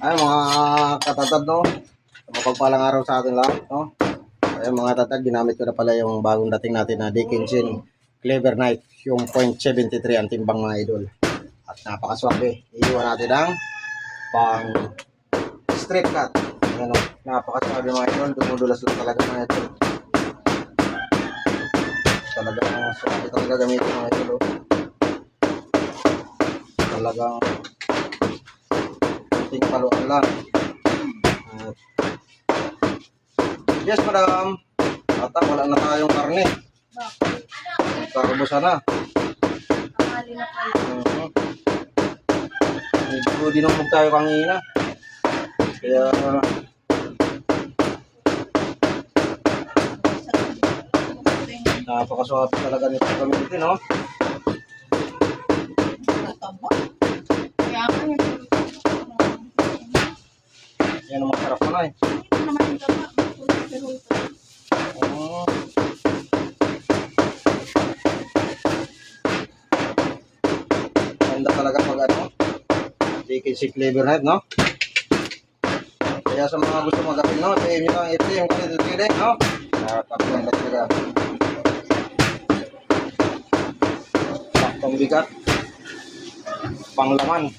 Ay, mga katatad, no? Mapagpalang araw sa atin lahat, no? Ay, mga tatad, ginamit ko na pala yung bagong dating natin na Dickinson Clever Knife, yung .73 ang timbang, mga idol. At napakaswabe. Iiwan natin ang pang straight cut. Ayan, no? Napakaswabe, mga idol. Dumudulas lang talaga, mga idol. Talagang swabe talaga gamitin, mga idol. Oh. Talagang ting paluan lang. Yes, madam. Ata, wala na tayong karne. Karubusan na. Medyo dinumog tayo kanina. Kaya napakaswerte talaga nito gamitin, no? Yan ang masarap mo na eh. Ganda talaga pag ano, Dickinson Clever Knife, no? Kaya sa mga gusto magapin, no? PM nyo lang ito yung kanito tili, no? Napakaganda talaga. Saktong bigat. Panglaman.